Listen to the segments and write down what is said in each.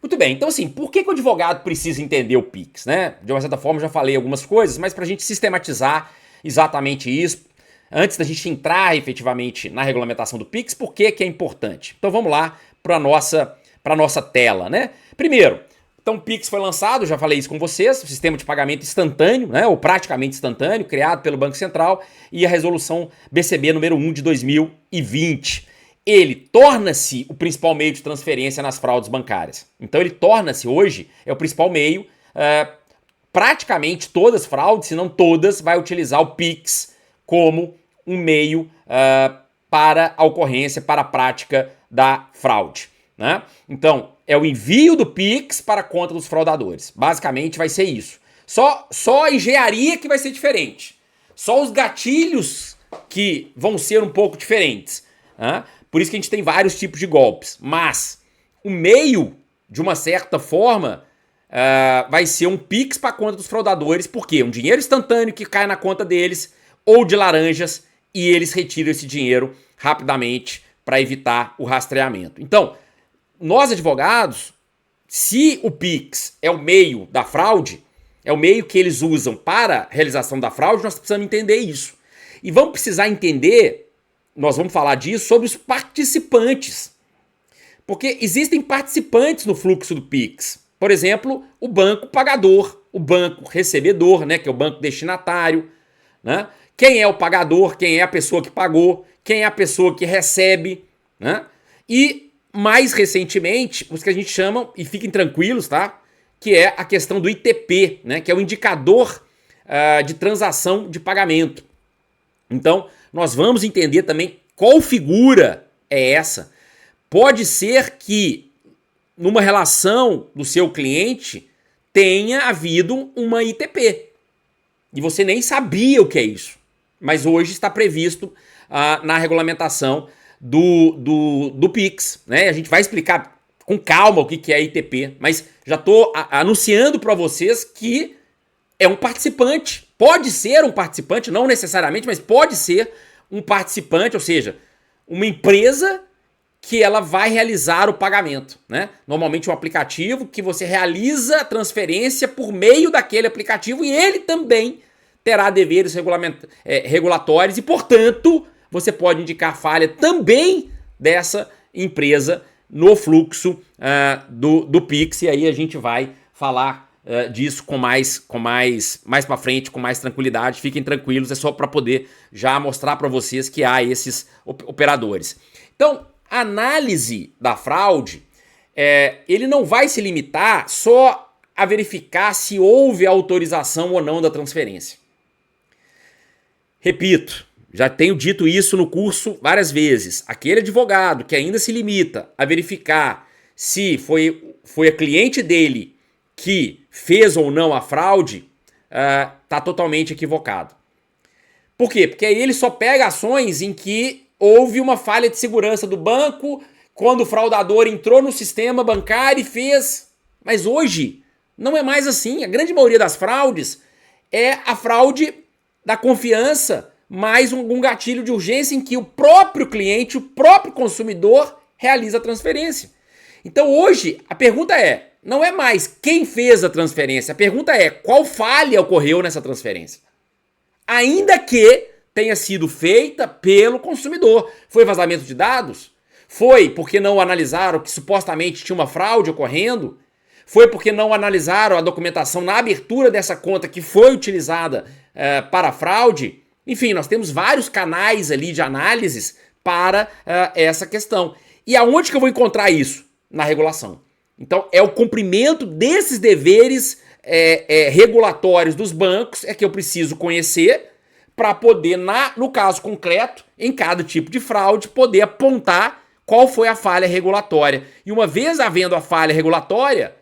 Muito bem, então assim, por que o advogado precisa entender o Pix, né? De uma certa forma, eu já falei algumas coisas, mas para a gente sistematizar exatamente isso, antes da gente entrar efetivamente na regulamentação do Pix, por que é importante? Então vamos lá para a nossa tela, né? Primeiro, então o Pix foi lançado, já falei isso com vocês, o sistema de pagamento instantâneo, né, ou praticamente instantâneo, criado pelo Banco Central, e a resolução BCB número 1 de 2020. Ele torna-se o principal meio de transferência nas fraudes bancárias. Então ele torna-se hoje, é o principal meio, praticamente todas as fraudes, se não todas, vai utilizar o Pix como um meio para a ocorrência, para a prática da fraude, né? Então, é o envio do Pix para a conta dos fraudadores. Basicamente vai ser isso. Só a engenharia que vai ser diferente. Só os gatilhos que vão ser um pouco diferentes, né? Por isso que a gente tem vários tipos de golpes. Mas o meio, de uma certa forma, vai ser um Pix para a conta dos fraudadores. Por quê? Um dinheiro instantâneo que cai na conta deles, ou de laranjas, e eles retiram esse dinheiro rapidamente para evitar o rastreamento. Então, nós advogados, se o Pix é o meio da fraude, é o meio que eles usam para a realização da fraude, nós precisamos entender isso. E vamos precisar entender, nós vamos falar disso, sobre os participantes. Porque existem participantes no fluxo do Pix. Por exemplo, o banco pagador, o banco recebedor, né, que é o banco destinatário, né? Quem é o pagador, quem é a pessoa que pagou, quem é a pessoa que recebe, né? E mais recentemente, os que a gente chama, e fiquem tranquilos, tá? Que é a questão do ITP, né? Que é o indicador de transação de pagamento. Então, nós vamos entender também qual figura é essa. Pode ser que numa relação do seu cliente tenha havido uma ITP. E você nem sabia o que é isso. Mas hoje está previsto na regulamentação do Pix, né? A gente vai explicar com calma o que é ITP, mas já estou anunciando para vocês que é um participante. Pode ser um participante, não necessariamente, mas pode ser um participante, ou seja, uma empresa que ela vai realizar o pagamento, né? Normalmente um aplicativo que você realiza a transferência por meio daquele aplicativo e ele também terá deveres regulatórios e, portanto, você pode indicar falha também dessa empresa no fluxo do Pix, e aí a gente vai falar disso mais para frente, com mais tranquilidade. Fiquem tranquilos, é só para poder já mostrar para vocês que há esses operadores. Então, a análise da fraude, ele não vai se limitar só a verificar se houve autorização ou não da transferência. Repito, já tenho dito isso no curso várias vezes. Aquele advogado que ainda se limita a verificar se foi a cliente dele que fez ou não a fraude, está totalmente equivocado. Por quê? Porque aí ele só pega ações em que houve uma falha de segurança do banco, quando o fraudador entrou no sistema bancário e fez. Mas hoje não é mais assim. A grande maioria das fraudes é a fraude da confiança, mais um gatilho de urgência em que o próprio cliente, o próprio consumidor realiza a transferência. Então hoje a pergunta não é mais quem fez a transferência, a pergunta é qual falha ocorreu nessa transferência. Ainda que tenha sido feita pelo consumidor. Foi vazamento de dados? Foi porque não analisaram que supostamente tinha uma fraude ocorrendo? Foi porque não analisaram a documentação na abertura dessa conta que foi utilizada para a fraude? Enfim, nós temos vários canais ali de análises para essa questão. E aonde que eu vou encontrar isso? Na regulação. Então, é o cumprimento desses deveres regulatórios dos bancos que eu preciso conhecer para poder, no caso concreto, em cada tipo de fraude, poder apontar qual foi a falha regulatória. E uma vez havendo a falha regulatória,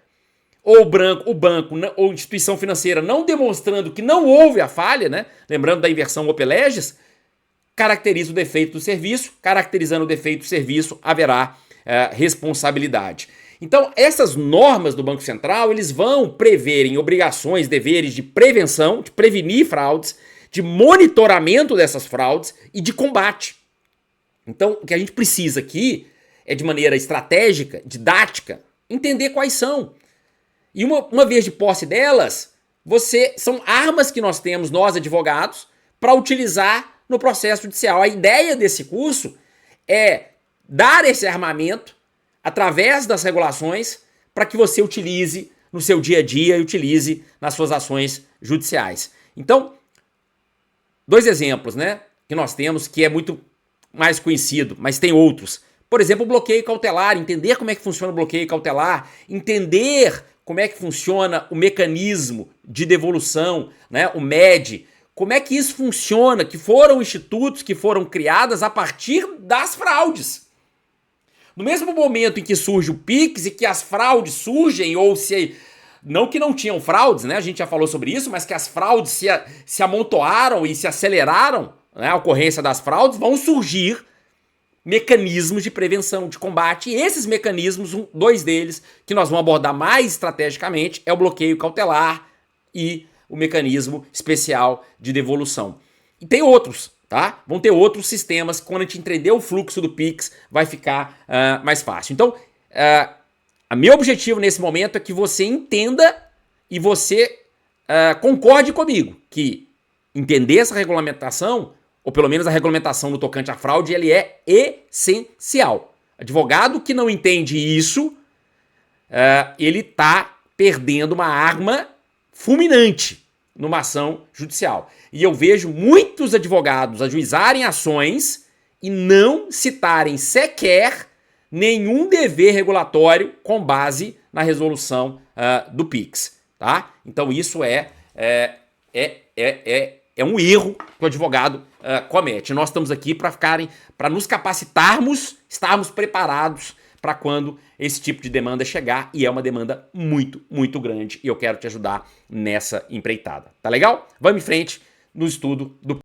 ou o banco ou instituição financeira não demonstrando que não houve a falha, né? Lembrando da inversão Ope Legis, caracteriza o defeito do serviço, caracterizando o defeito do serviço, haverá responsabilidade. Então, essas normas do Banco Central, eles vão prever em obrigações, deveres de prevenção, de prevenir fraudes, de monitoramento dessas fraudes e de combate. Então, o que a gente precisa aqui é, de maneira estratégica, didática, entender quais são. E uma vez de posse delas, são armas que nós temos, nós advogados, para utilizar no processo judicial. A ideia desse curso é dar esse armamento através das regulações para que você utilize no seu dia a dia e utilize nas suas ações judiciais. Então, 2 exemplos, né, que nós temos que é muito mais conhecido, mas tem outros. Por exemplo, o bloqueio cautelar, entender como é que funciona o bloqueio cautelar, entender como é que funciona o mecanismo de devolução, né, o MED, como é que isso funciona, que foram institutos que foram criados a partir das fraudes. No mesmo momento em que surge o Pix e que as fraudes surgem, ou se... Não que não tinham fraudes, né? A gente já falou sobre isso, mas que as fraudes se amontoaram e se aceleraram, né? A ocorrência das fraudes, vão surgir mecanismos de prevenção, de combate. E esses mecanismos, 2 deles, que nós vamos abordar mais estrategicamente, é o bloqueio cautelar e o mecanismo especial de devolução. E tem outros, tá? Vão ter outros sistemas que, quando a gente entender o fluxo do Pix, vai ficar mais fácil. Então, meu objetivo nesse momento é que você entenda e você concorde comigo que entender essa regulamentação, ou pelo menos a regulamentação no tocante à fraude, ele é essencial. Advogado que não entende isso, ele está perdendo uma arma fulminante numa ação judicial. E eu vejo muitos advogados ajuizarem ações e não citarem sequer nenhum dever regulatório com base na resolução do Pix, tá? Então isso é um erro que o advogado comete. Nós estamos aqui para nos capacitarmos, estarmos preparados para quando esse tipo de demanda chegar, e é uma demanda muito, muito grande, e eu quero te ajudar nessa empreitada. Tá legal? Vamos em frente no estudo do